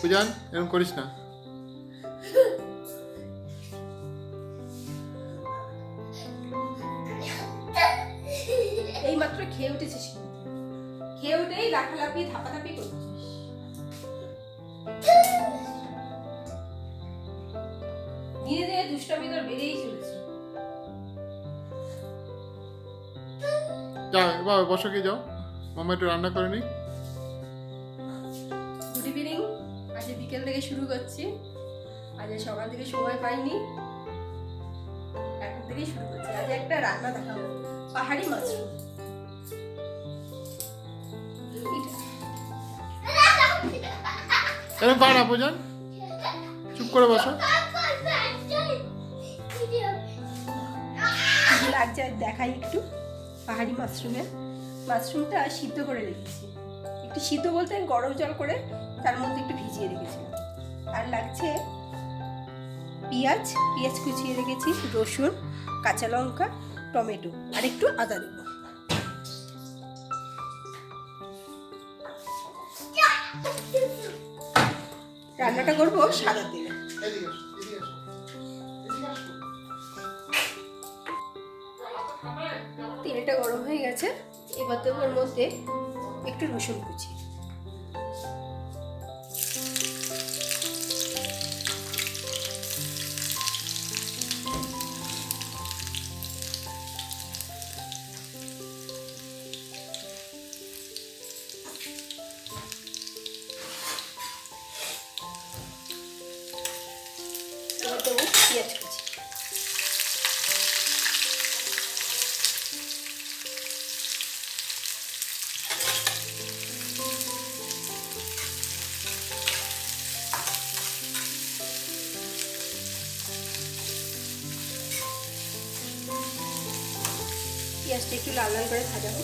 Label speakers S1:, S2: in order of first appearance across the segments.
S1: পূজান এরকম করিস না।
S2: এই মাত্র খেয়ে উঠেছিস, খেয়ে উঠেই লাফালাফি ধাপাধাপি করছিস। ধীরে ধীরে দুষ্টামি তোর বেড়েই চলেছে।
S1: যাও বাবা বসো, কি যাও, মামা একটু রান্না করে নি।
S2: Good evening. আজ বিকেল থেকে শুরু করছি, আজ সকাল থেকে সময় পাইনি, এখন থেকেই শুরু করছি। আজ একটা রান্না দেখাবো, পাহাড়ি মাশরুম।
S1: এরকম পারা পূজান, চুপ করে বসো।
S2: লাগছে দেখাই একটু। পাহাড়ি মাশরুমটা সিদ্ধ করে রেখেছি, একটু সিদ্ধ বলতে গরম জল করে তার মধ্যে একটু ভিজিয়ে রেখেছিলাম। আর লাগছে পেঁয়াজ কুচিয়ে রেখেছি, রসুন, কাঁচা লঙ্কা, টমেটো আর একটু আদা দেবো। রান্নাটা করবো সাদা তেলে। তেলটা গরম হয়ে গেছে, এবার দেবো ওর মধ্যে একটু রসুন কুচি, এবার দেবো পেঁয়াজ কুচি, পেঁয়াজটা একটু লাল লাল করে ভাজাবো।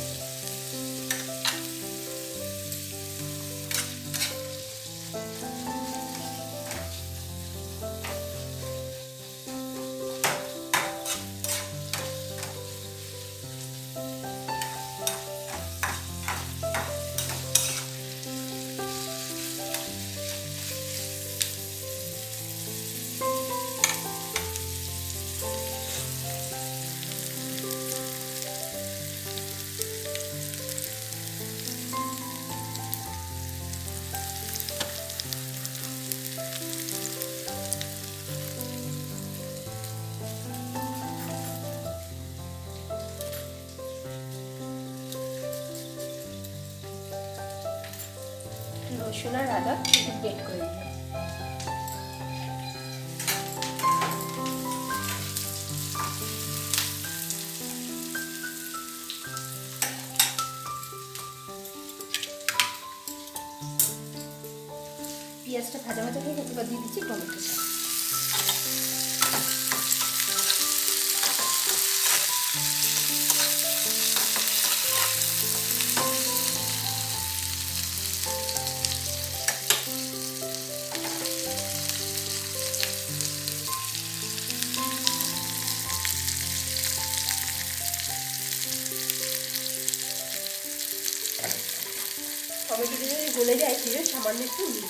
S2: রসুন আর আদা একটু গ্রেট করে দিলাম। পেঁয়াজটা ভাজা ভাজা হয়ে গেছে, এবার দিয়ে দিচ্ছি টমেটো। টমেটো যদি গলে যায় ফিরে সামান্য একটু নুন।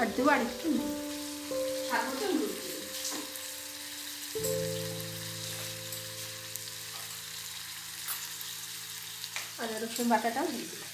S2: আর দেবো আর একটু নুন, স্বাদ মতো নুন দেবো। আদা রসুন বাটাটাও দিয়ে দেবো।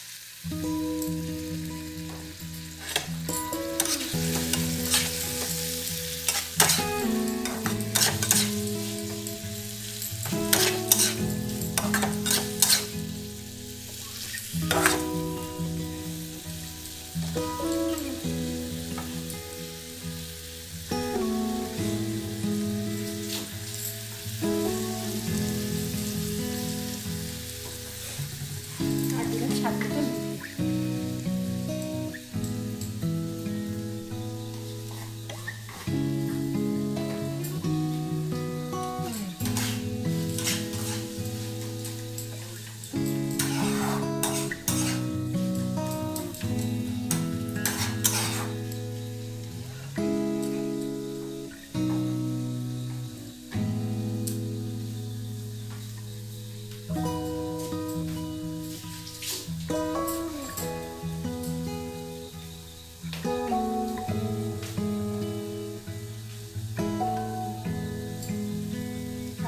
S2: আর দিলাম স্বাদ মতো নুন।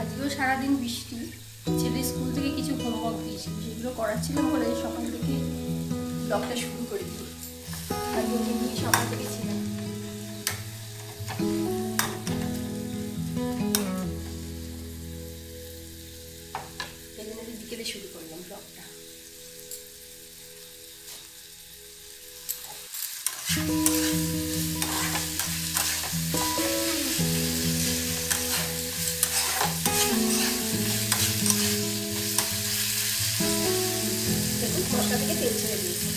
S2: আজকেও সারাদিন বৃষ্টি, ছেলে স্কুল থেকে কিছু হোমওয়ার্ক দিয়েছিল, সেগুলো করাচ্ছিলাম বলে সকাল থেকে ব্লগটা শুরু করে দিই। আজকে ওকে নিয়ে সকাল থেকে ছিলাম। এই জন্য বিকেলে শুরু করলাম ব্লগটা। দেখুন মশলা থেকে তেল ছেড়ে দিয়েছে।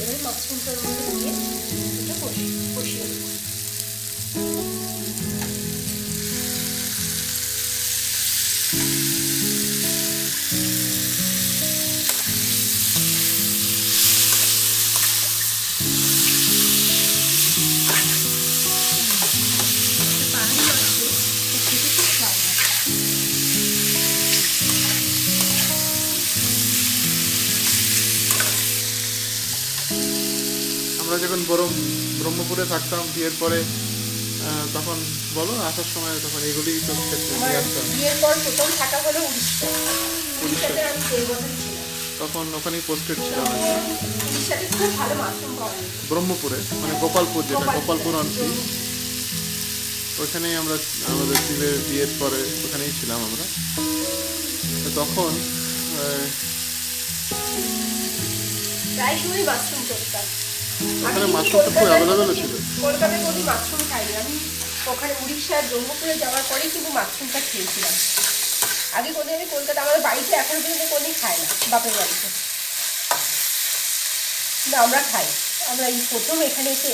S2: এবার মাশরুমটার মধ্যে দিয়ে এটা কষিয়ে দেবো। পাহাড়ি মাছ তো, এটা খেতে খুব স্বাদ হয়।
S1: আমরা যখন ব্রহ্মপুরে থাকতাম বিয়ের পরে তখন বলো আসার সময় তখন এগুলি তো খেতে
S2: আমার
S1: নিয়ে আসতাম।
S2: বিয়ের পর প্রথম থাকা হলো উড়িষ্যা। উড়িষ্যাতে আমি 1.5 বছর ছিলাম।
S1: তখন ওখানেই পোস্টেড ছিলাম
S2: উড়িষ্যাতে খুব ভালো মাশরুম পাওয়া যেত।
S1: ব্রহ্মপুরে, মানে গোপালপুর, যেটা গোপালপুর অঞ্চল,
S2: জম্মু।
S1: ওখানেই আমরা আমাদের বিয়ের পরে ওখানেই ছিলাম আমরা। তো তখন
S2: প্রায় সময় মাশরুম করতাম।
S1: ওখানে মাশরুমটা খুব অ্যাভেলেবেল ছিল।
S2: কলকাতায় কোনো মাশরুম খাইনি আমি, ওখানে উড়িষ্যার জম্মুপুরে যাওয়ার পরেই কিন্তু মাশরুমটা খেয়েছিলাম। আগে কোনোদিন আমি কলকাতা, আমার বাড়িতে এখনো পর্যন্ত কোনোদিন খাই না, বাপের বাড়িতে। কিন্তু আমরা খাই। আমরা এই প্রথম এখানে এসে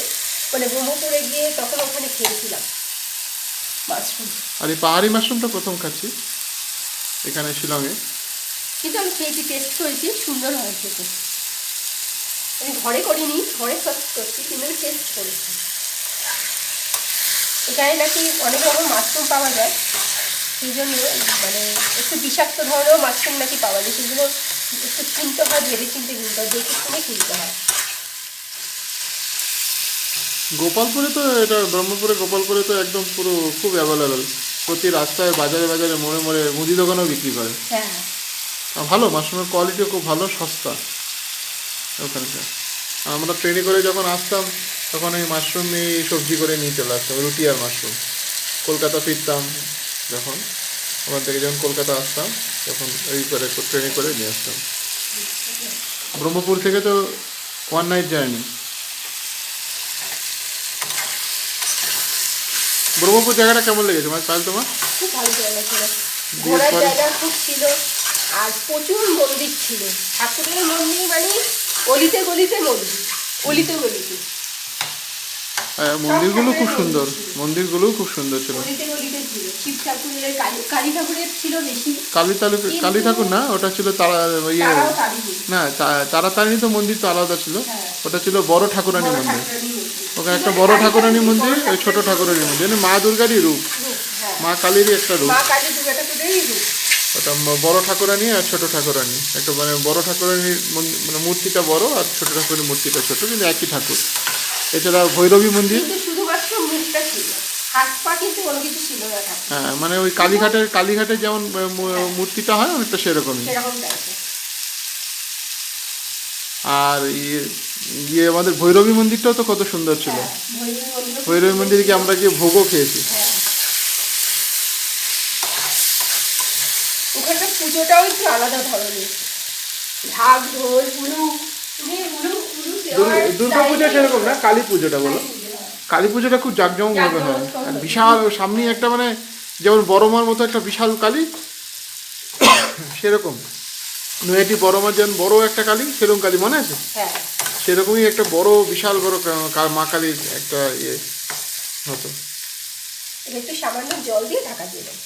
S2: মানে ব্রহ্মপুরে গিয়ে তখন ওখানে খেয়েছিলাম মাশরুম।
S1: আর এই পাহাড়ি মাশরুমটা প্রথম খাচ্ছি এখানে শিলংয়ে।
S2: কিন্তু আমি খেয়েছি, টেস্ট করেছি, সুন্দর হয় খেতে। আমি ঘরে করিনি, ঘরে ফার্স্ট করছি, কিন্তু আমি টেস্ট করেছি। এখানে নাকি অনেক রকম মাশরুম পাওয়া যায়, সেই জন্য মানে একটু বিষাক্ত ধরনেরও মাশরুম নাকি পাওয়া যায়, সেগুলো একটু কিনতে হয়, ভেবে চিনতে কিনতে হয়, দেখে শুনে কিনতে হয়।
S1: গোপালপুরে তো এটা, ব্রহ্মপুরে গোপালপুরে তো একদম পুরো খুব অ্যাভেলেবেল। প্রতি রাস্তায় বাজারে বাজারে মোড়ে মোড়ে মুদি দোকানেও বিক্রি করে।
S2: হ্যাঁ,
S1: আর ভালো, মাশরুমের কোয়ালিটিও খুব ভালো, সস্তা ওখানকার। আমরা ট্রেনে করে যখন আসতাম তখন ওই মাশরুম নিয়ে সবজি করে নিয়ে চলে আসতাম, রুটি আর মাশরুম। কলকাতা ফিরতাম যখন, ওখান থেকে যখন কলকাতা আসতাম তখন ওই করে ট্রেনে করে নিয়ে আসতাম। ব্রহ্মপুর থেকে তো 1 নাইট জার্নি। ব্রহ্মপুর জায়গাটা কেমন লেগেছে মানে কাল তোমার?
S2: খুব ভালো জায়গা ছিল, ঘোরার
S1: পরে?
S2: জায়গা খুব ছিল, আর প্রচুর মন্দির ছিল। ঠাকুরের মন্দির মানে অলিতে গলিতে মন্দির, অলিতে গলিতে।
S1: হ্যাঁ, মন্দিরগুলো খুব সুন্দর, মন্দিরগুলোও খুব সুন্দর ছিল।
S2: অলিতে গলিতে ছিল। শিব ঠাকুরের, কালী ঠাকুরের ছিল বেশি।
S1: কালী ঠাকুর না, ওটা ছিল তারা ইয়ে,
S2: তারাও তারিণী।
S1: না তারাতারিণী তো মন্দির তো আলাদা ছিল।
S2: হ্যাঁ।
S1: ওটা ছিল বড় ঠাকুরানী
S2: বড়
S1: মন্দির।
S2: ঠাকুরানী মন্দির।
S1: ওখানে একটা বড় ঠাকুরানী মন্দির, ওই ছোট ঠাকুরানী মন্দির, মানে মা দুর্গারই রূপ,
S2: রূপ, হ্যাঁ।
S1: মা কালীরই একটা রূপ।
S2: মা কালী দুর্গা ঠাকুরেরই রূপ।
S1: ওটা বড় ঠাকুরানি আর ছোট ঠাকুরানি, একটা মানে বড় ঠাকুরানির মানে মূর্তিটা বড় আর ছোট ঠাকুরের মূর্তিটা ছোট, কিন্তু একই ঠাকুর। এছাড়া ভৈরবী মন্দির,
S2: কিন্তু শুধুমাত্র মুখটা ছিল, হাত পা কিন্তু কোনো কিছু ছিল না ঠাকুর।
S1: হ্যাঁ মানে ওই কালীঘাটের যেমন মূর্তিটা হয় অনেকটা সেরকমই।
S2: সেরকম টাইপের।
S1: আর ইয়ে আমাদের ভৈরবী মন্দিরটাও তো কত সুন্দর ছিল।
S2: হ্যাঁ,
S1: ভৈরবী মন্দিরে কি আমরা গিয়ে ভোগও খেয়েছি।
S2: হ্যাঁ। ওখানকার পুজোটাও একটু আলাদা ধরনের, ঢাক ঢোল উলু
S1: দুর্গা পুজো সেরকম না, কালী পুজোটা বলো, কালী পুজোটা খুব জাঁকজমকভাবে হয়। আর বিশাল সামনে একটা মানে যেমন বড় মার মতো একটা বিশাল কালী, সেরকম নৈহাটি বড় মার যেমন বড় একটা কালী, সেরকম কালী মনে আছে,
S2: হ্যাঁ
S1: সেরকমই একটা বড় বিশাল বড় মা কালীর একটা ইয়ে হতো।
S2: একটু সামান্য জল দিয়ে ঢাকা দিয়ে দেবো।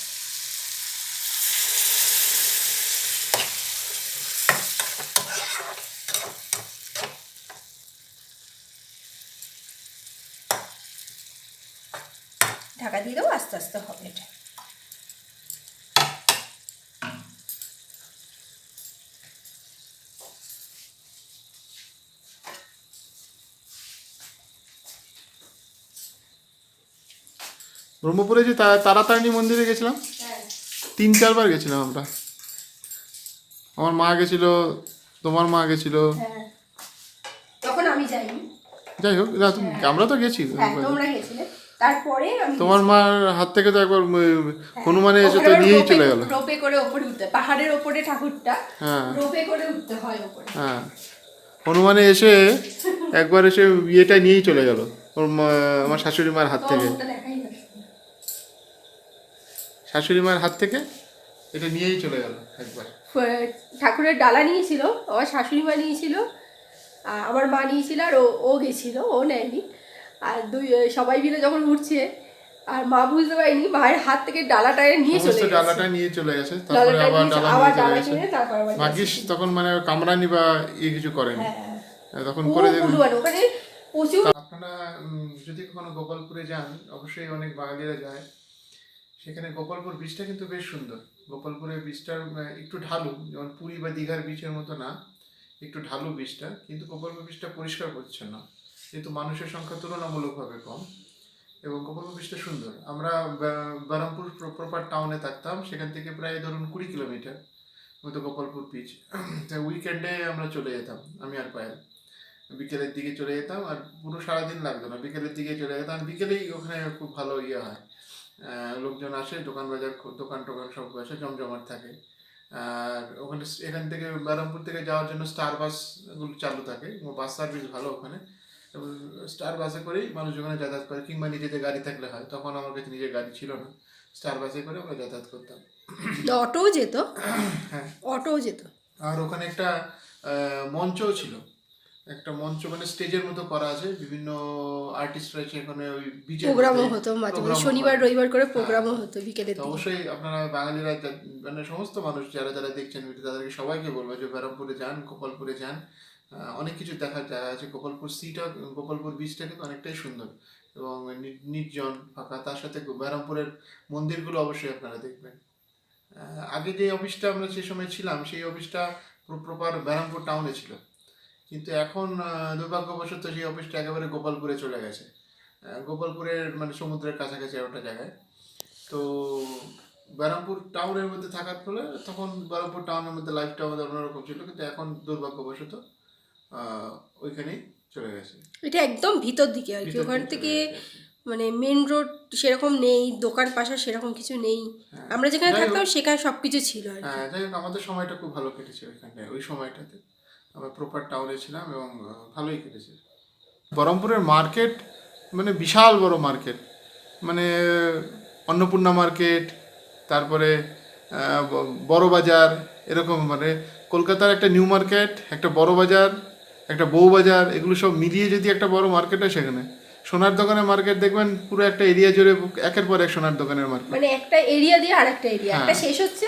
S2: ঢাকা দিয়ে দেবো, আস্তে আস্তে হবে এটা।
S1: ব্রহ্মপুরে যে তারাতারিণী মন্দিরে গেছিলাম,
S2: হ্যাঁ
S1: 3-4 বার গেছিলাম আমরা। আমার মা গেছিল, তোমার মা গেছিল,
S2: হ্যাঁ, তখন আমি যাইনি।
S1: যাই হোক না আমরা তো গেছি।
S2: হ্যাঁ তোমরা গেছিলে, তারপরে আমি
S1: তোমার মার হাত থেকে তো একবার হনুমানে এসে তো নিয়েই চলে গেল।
S2: রোপে করে ওপরে উঠতে, পাহাড়ের ওপরে ঠাকুরটা,
S1: হ্যাঁ
S2: রোপে করে উঠতে হয় ওপরে।
S1: হ্যাঁ, হনুমানে এসে একবার এসে ইয়েটা নিয়েই চলে গেল আমার শাশুড়ি মার হাত থেকে।
S2: ওটা দেখাই যাচ্ছে না।
S1: শাশুড়ি মার হাত থেকে এটা নিয়েই চলে গেল একবার।
S2: ঠাকুরের ডালা নিয়েছিল, আমার শাশুড়ি মা নিয়েছিল, আর আমার মা নিয়েছিল, আর ও গেছিল, ও নেয়নি। আর সবাই মিলে যখন উঠছে, আর মা বুঝতে পারেনি, মায়ের হাত থেকে ডালাটা নিয়ে চলে গেছে।
S1: ডালাটা নিয়ে চলে গেছে, তারপরে আবার ডালা নিয়ে চলে গেছে।
S2: তারপর আবার
S1: ভাগ্যিস তখন মানে কামড়ানি বা কিছু করেনি।
S2: হ্যাঁ
S1: তখন করে দেবেন।
S2: ওখানে প্রচুর।
S1: আপনারা যদি কখনো গোপালপুরে যান, অবশ্যই অনেক বাঙালিরা যায়, সেখানে গোপালপুর বীচটা কিন্তু বেশ সুন্দর। গোপালপুরের বীচটার একটু ঢালু, যেমন পুরী বা দীঘার বীচের মতো না, একটু ঢালু বীচটা, কিন্তু গোপালপুর বীচটা পরিষ্কার পরিচ্ছন্ন, কিন্তু মানুষের সংখ্যা তুলনামূলকভাবে কম, এবং গোপালপুর বীচটা সুন্দর। আমরা বারামপুর প্রপার টাউনে থাকতাম, সেখান থেকে প্রায় ধরুন 20 কিলোমিটার মতো গোপালপুর বীচ। উইকেন্ডে আমরা চলে যেতাম, আমি আর পায়েল বিকেলের দিকে চলে যেতাম, আর পুরো সারাদিন লাগতো না, বিকেলের দিকে চলে যেতাম। বিকেলেই ওখানে খুব ভালো ইয়ে হয়, লোকজন আসে, দোকান টোকান সব আসে, জমজমাট থাকে। আর ওখানে এখান থেকে বারামপুর থেকে যাওয়ার জন্য স্টার বাসগুলো চালু থাকে, বাস সার্ভিস ভালো ওখানে। এবং স্টার বাসে করেই মানুষ ওখানে যাতায়াত করে, কিংবা নিজেদের গাড়ি থাকলে হয়, তখন আমার কাছে নিজের গাড়ি ছিল না, স্টার বাসে করে আমরা যাতায়াত করতাম।
S2: অটোও যেত,
S1: হ্যাঁ
S2: অটোও যেত।
S1: আর ওখানে একটা মঞ্চও ছিল, একটা মঞ্চ মানে স্টেজের মতো করা আছে, বিভিন্ন আর্টিস্টরা সেখানে ওই বিচে
S2: প্রোগ্রামও হতো মাঝে মাঝে, শনিবার রবিবার করে প্রোগ্রামও হতো বিকেলের দিকে।
S1: অবশ্যই আপনারা বাঙালিরা মানে সমস্ত মানুষ যারা যারা দেখছেন তাদেরকে সবাইকে বলবো যে বারামপুরে যান, গোপালপুরে যান, অনেক কিছু দেখার জায়গা আছে। গোপালপুর বীচটা কিন্তু অনেকটাই সুন্দর এবং নির্জন ফাঁকা, তার সাথে বারামপুরের মন্দিরগুলো অবশ্যই আপনারা দেখবেন। আগে যে অফিসটা আমরা যে সময় ছিলাম, সেই অফিসটা প্রপার বারামপুর টাউনে ছিল, কিন্তু এখন দুর্ভাগ্যবশত সেই অফিসটা একেবারে গোপালপুরে চলে গেছে, গোপালপুরের মানে সমুদ্রের কাছাকাছি একটা জায়গায়। তো বারামপুর টাউনের মধ্যে থাকার ফলে তখন বারামপুর টাউনের মধ্যে লাইফটা আমাদের অন্যরকম ছিল, কিন্তু এখন দুর্ভাগ্যবশত ওইখানেই চলে গেছে।
S2: এটা একদম ভিতর দিকে আর কি, ওখান থেকে মানে মেন রোড সেরকম নেই, দোকান পাশা সেরকম কিছু নেই। আমরা যেখানে থাকতাম সেখানে সব কিছু ছিল আর কি।
S1: হ্যাঁ যাই হোক, আমাদের সময়টা খুব ভালো কেটেছে ওইখানে, ওই সময়টাতে আমরা প্রপার টাউনে ছিলাম এবং ভালোই কেটেছে। বহরমপুরের মার্কেট মানে বিশাল বড় মার্কেট, মানে অন্নপূর্ণা মার্কেট, তারপরে বড় বাজার, এরকম মানে কলকাতার একটা নিউ মার্কেট, একটা বড় বাজার, একটা বউ বাজার, এগুলো সব মিলিয়ে যদি একটা বড় মার্কেট হয়, সেখানে সোনার দোকানের মার্কেট দেখবেন পুরো একটা এরিয়া জুড়ে একের পর এক সোনার দোকানের মার্কেট,
S2: মানে একটা এরিয়া দিয়ে আরেকটা এরিয়া, একটা শেষ হচ্ছে,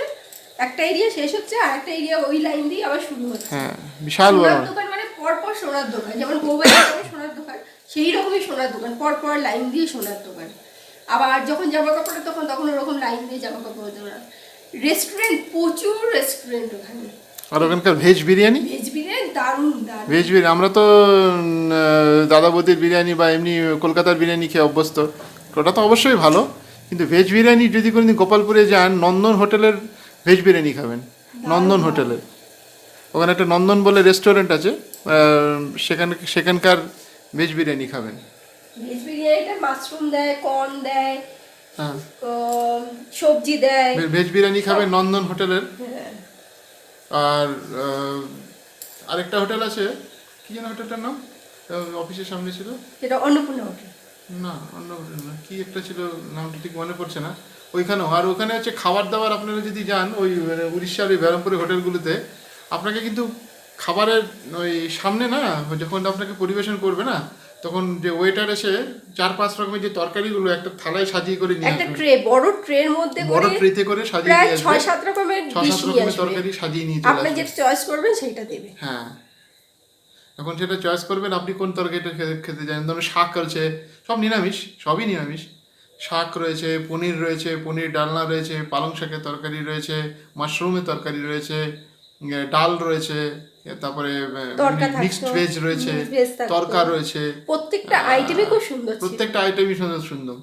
S2: একটা এরিয়া শেষ হচ্ছে, আর একটা এরিয়া ওই লাইন দিয়ে আবার শুরু হচ্ছে।
S1: হ্যাঁ বিশাল বড়
S2: দোকান, মানে পরপর সোনার দোকান, যেমন বউবাজার সোনার দোকান, সেই রকমই সোনার দোকান, পরপর লাইন দিয়ে সোনার দোকান। আবার যখন জামা কাপড়ের তখন ওরকম লাইন দিয়ে জামা কাপড়ের দোকান। রেস্টুরেন্ট, প্রচুর রেস্টুরেন্ট ওখানে।
S1: আর ওখানকার ভেজ বিরিয়ানি,
S2: ভেজ বিরিয়ানি দারুণ দারুণ।
S1: ভেজ বিরিয়ানি আমরা তো দাদা বৌদির বিরিয়ানি বা এমনি কলকাতার বিরিয়ানি খেয়ে অভ্যস্ত, ওটা তো অবশ্যই ভালো, কিন্তু ভেজ বিরিয়ানি যদি কোনোদিন গোপালপুরে যান নন্দন হোটেলের ভেজ বিরিয়ানি খাবেন, নন্দন হোটেলের। ওখানে একটা নন্দন বলে রেস্টুরেন্ট আছে, সেখানকার ভেজ বিরিয়ানি খাবেন।
S2: ভেজ বিরিয়ানিটা মাশরুম দেয়, কর্ন দেয়,
S1: হ্যাঁ,
S2: সবজি দেয়।
S1: ভেজ বিরিয়ানি খাবেন নন্দন হোটেলের।
S2: হ্যাঁ।
S1: আর আরেকটা হোটেল আছে, কি যেন হোটেলটার নাম, অফিসের সামনে ছিল,
S2: সেটা অন্নপূর্ণা হোটেল।
S1: না অন্য হোটেল না, কি একটা ছিল, নামটা ঠিক মনে পড়ছে না। ওইখানেও, আর ওখানে হচ্ছে খাবার দাবার আপনারা যদি যান ওই উড়িষ্যার ওই ব্যারামপুরের হোটেলগুলোতে, আপনাকে কিন্তু খাবারের ওই সামনে না, যখন আপনাকে পরিবেশন করবে না, তখন যে ওয়েটার এসে 4-5 রকমের যে তরকারিগুলো একটা থালায় সাজিয়ে করে নিয়ে
S2: একটা
S1: আসবে,
S2: ট্রে, বড় ট্রের মধ্যে
S1: বড়
S2: করে
S1: ট্রেতে করে সাজিয়ে
S2: প্রায়
S1: নিয়ে আসবে,
S2: 6-7 রকমের
S1: 6-7
S2: ডিশ নিয়ে
S1: রকমের
S2: আসবে।
S1: তরকারি সাজিয়ে নিয়ে চলে
S2: আপনি
S1: আসবে।
S2: যেটা চয়েস করবেন সেটা দেবে।
S1: হ্যাঁ, এখন সেটা চয়েস করবেন আপনি কোন তরকারিটা খেতে চান। ধরুন শাক আছে, সব নিরামিষ, সবই নিরামিষ। শাক রয়েছে, পনির রয়েছে, পনির ডালনা রয়েছে, পালং শাকের তরকারি রয়েছে, মাশরুমের তরকারি রয়েছে, ডাল রয়েছে, তারপরে
S2: তড়কা
S1: মিক্সড
S2: থাকতো,
S1: ভেজ রয়েছে,
S2: mixed veg থাকতো।
S1: তরকা রয়েছে,
S2: প্রত্যেকটা আইটেমই খুব সুন্দর ছিল।
S1: প্রত্যেকটা আইটেমই সুন্দর সুন্দর।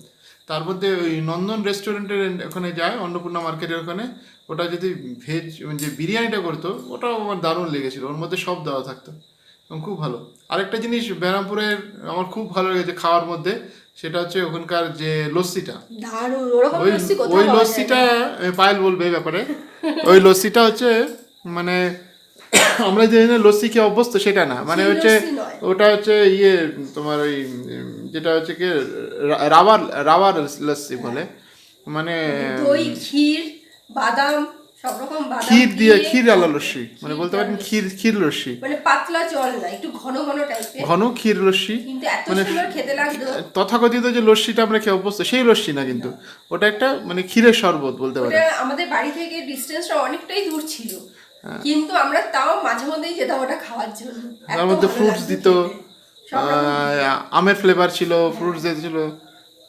S1: তার মধ্যে ওই নন্দন রেস্টুরেন্টের ওখানে যায়, অন্নপূর্ণা মার্কেটের ওখানে, ওটা যদি ভেজ যে বিরিয়ানিটা করতো, ওটাও আমার দারুণ লেগেছিল, ওর মধ্যে সব দেওয়া থাকতো এবং খুব ভালো। আরেকটা জিনিস ব্যারামপুরের আমার খুব ভালো লেগেছে খাওয়ার মধ্যে, সেটা হচ্ছে ওখানকার যে লস্যিটা,
S2: দারুণ, ওরকম
S1: ওই
S2: লস্যি কোথাও
S1: ওই
S2: পাওয়া যায়
S1: লস্যিটা
S2: না।
S1: পায়েল বলবে এই ব্যাপারে। ওই লস্যিটা হচ্ছে মানে আমরা যে লস্যি খেয়ে অভ্যস্ত সেটা না, মানে
S2: সেই
S1: হচ্ছে
S2: লস্যি নয়।
S1: ওটা হচ্ছে ইয়ে তোমার ওই যেটা হচ্ছে কি রাবার রাবার লস্যি বলে, মানে
S2: দই, ক্ষীর, বাদাম, সব রকম বাদাম
S1: ক্ষীর দিয়ে, ক্ষীর আলা
S2: খাওয়া
S1: লস্যি,
S2: যায়।
S1: মানে
S2: ক্ষীর
S1: বলতে
S2: দেওয়া
S1: পারেন
S2: লস্যি।
S1: ক্ষীর লস্যি,
S2: মানে পাতলা জল না, একটু ঘন ঘন টাইপের,
S1: ঘন ক্ষীর লস্যি।
S2: কিন্তু এত
S1: মানে
S2: সুন্দর খেতে লাগতো।
S1: তথাকথিত যে লস্যিটা আমরা খেয়ে অভ্যস্ত সেই লস্যি না, কিন্তু ওটা একটা মানে ক্ষীরের শরবত বলতে পারেন।
S2: ওটা আমাদের বাড়ি থেকে ডিস্টেন্সটা অনেকটাই দূর ছিল,
S1: হ্যাঁ।
S2: কিন্তু আমরা তাও মাঝে মধ্যেই যেতাম ওটা খাওয়ার জন্য। এত
S1: তার মধ্যে
S2: ভালো
S1: ফ্রুটস
S2: লাগতো
S1: দিত,
S2: খেতে। সব রকম
S1: আমের ফ্লেভার ছিল, ফ্রুটস দিয়েছিল,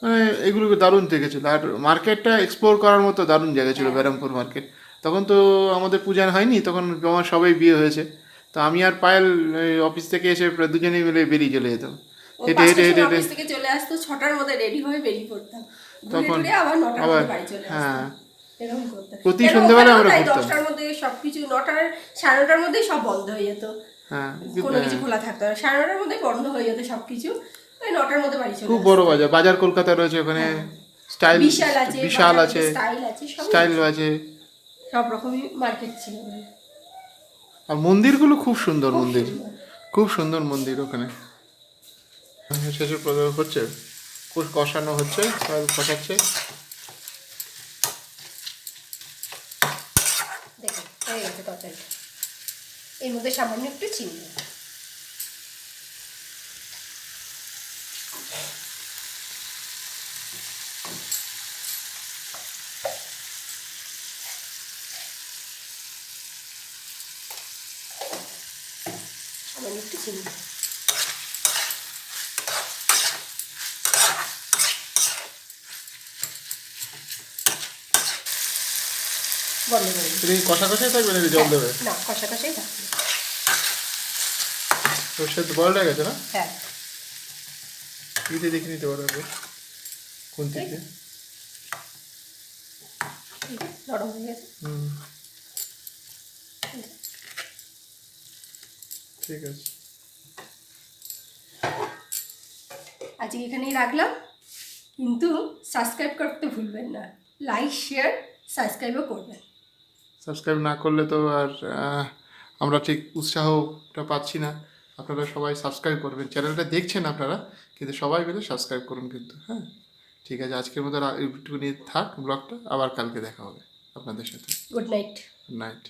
S1: মানে এগুলো দারুণ দেখেছিল। আর মার্কেটটা এক্সপ্লোর করার মতো দারুণ জায়গা ছিল ব্যারামপুর মার্কেট। তখন তো আমাদের পূজা হয়নি, তখন আমার সবাই বিয়ে হয়েছে, তো আমি আর পায়েল অফিস থেকে এসে প্রায় দুজনেই মিলে বেরিয়ে চলে যেতাম,
S2: ও
S1: হেঁটে
S2: 5টার
S1: হেঁটে হেঁটে
S2: সময়
S1: হেঁটে।
S2: অফিস থেকে চলে আসতো, 6টার মধ্যে রেডি হয়ে বেরিয়ে পড়তাম, ঘুরে
S1: তখন
S2: ঘুরে আবার 9টার
S1: আবার,
S2: মধ্যে বাড়ি চলে
S1: হ্যাঁ,
S2: আসতাম। এরকম করতাম।
S1: প্রতি
S2: কেন
S1: সন্ধ্যেবেলা
S2: ওখানেও
S1: আমরা
S2: তাই,
S1: ঘুরতাম।
S2: 10টার মধ্যে সবকিছু, 9টার 9:30টার মধ্যেই সব বন্ধ হয়ে যেত,
S1: হ্যাঁ,
S2: কোনো কিছু খোলা থাকতো না, 9:30টার মধ্যে বন্ধ হয়ে যেত সবকিছু, ওই 9টার মধ্যে বাড়ি চলে
S1: খুব
S2: আসতাম।
S1: বড় বাজার, বাজার কলকাতা রয়েছে ওখানে, স্টাইল
S2: বিশাল আছে,
S1: বিশাল
S2: বাজার
S1: আছে,
S2: স্টাইল আছে, সব
S1: স্টাইল আছে।
S2: সব রকমই মার্কেট ছিল ওখানে।
S1: আর মন্দিরগুলো খুব সুন্দর,
S2: খুব
S1: মন্দির
S2: সুন্দর।
S1: খুব সুন্দর মন্দির ওখানে। শেষে প্রয়োগ হচ্ছে, কষানো হচ্ছে, কষাচ্ছে।
S2: দেখুন হয়ে গেছে তরকারিটা, এর মধ্যে সামান্য একটু চিনি, সামান্য একটু চিনি। বন্ধ করে দিই।
S1: তুমি কষা কষাই থাকবে নাকি জল দেবে?
S2: না, কষা কষাই থাকবে।
S1: তো সেদ্ধ বয়েল হয়ে গেছে না?
S2: হ্যাঁ,
S1: ইতে দেখে নিতে পারো একবার। কোন দিকে?
S2: এই যে নরম হয়ে গেছে।
S1: হুম, ঠিক আছে।
S2: আজকে এখানেই রাখলাম, কিন্তু সাবস্ক্রাইব করতে ভুলবেন না, লাইক শেয়ার সাবস্ক্রাইবও করবেন।
S1: সাবস্ক্রাইব না করলে তো আর আমরা ঠিক উৎসাহটা পাচ্ছি না। আপনারা সবাই সাবস্ক্রাইব করবেন, চ্যানেলটা দেখছেন আপনারা, কিন্তু সবাই মিলে সাবস্ক্রাইব করুন কিন্তু। হ্যাঁ, ঠিক আছে, আজকের মতো একটুখানি থাক ব্লগটা, আবার কালকে দেখা হবে আপনাদের সাথে।
S2: Good night.
S1: Good night.